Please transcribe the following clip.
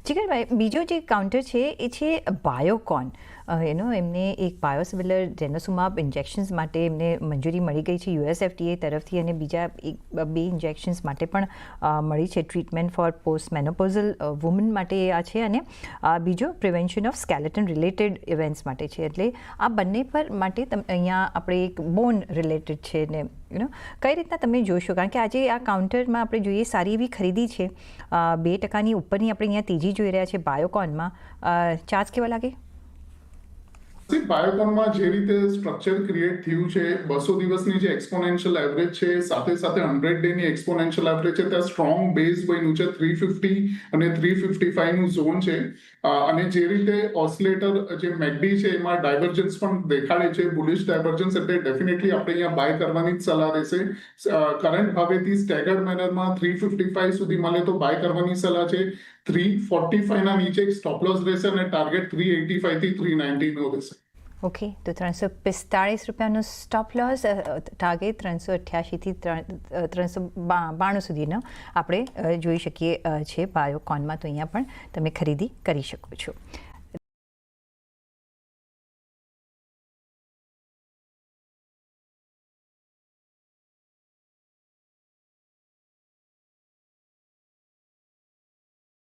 જીગરભાઈ, બીજો જે કાઉન્ટર છે એ છે બાયોકોન. એમને એક બાયોસિમિલર ડેનોસુમાબ ઇન્જેક્શન્સ માટે એમને મંજૂરી મળી ગઈ છે યુએસએફડીએ તરફથી, અને બીજા 2 ઇન્જેક્શન્સ માટે પણ મળી છે. Treatment four post menopausal woman માટે આ છે, અને બીજો prevention of skeleton related events માટે છે. એટલે આ બંને પર માટે અહીંયા આપણે એક બોન રિલેટેડ છે ને કઈ રીતના તમે જોશો? કારણ કે આજે આ કાઉન્ટરમાં આપણે જોઈએ સારી એવી ખરીદી છે, 2% ઉપરની આપણે અહીંયા તેજી જોઈ રહ્યા છે બાયોકોનમાં. ચાર્જ કેવા લાગે? બાયોકોનમાં જે રીતે સ્ટ્રક્ચર ક્રિએટ થયું છે, 200 દિવસની જે એક્સપોનેન્શિયલ એવરેજ છે, સાથે સાથે 100 ડેની એક્સપોનેન્શિયલ એવરેજ છે, ત્યાં સ્ટ્રોંગ બેઝ બન્યું છે. 350 અને 355 નું ઝોન છે, અને જે રીતે ઓસિલેટર જે મેકડી છે એમાં ડાયવર્જન્સ પણ દેખાડે છે, બુલિશ ડાયવર્જન્સ, એટલે ડેફિનેટલી આપણે અહીંયા બાય કરવાની જ સલાહ રહેશે. કરંટ ભાવેથી સ્ટેગર્ડ મેનરમાં 355 સુધી મળે તો બાય કરવાની સલાહ છે. 345 ના નીચે સ્ટોપ લોસ રહેશે અને ટાર્ગેટ 385 થી 390 નો રહેશે. ઓકે, તો 345 રૂપિયાનો સ્ટોપ લોસ, ટાર્ગેટ 388 થી 392 સુધીનો આપણે જોઈ શકીએ છે બાયોકોનમાં. તો અહીંયા પણ તમે ખરીદી કરી શકો છો.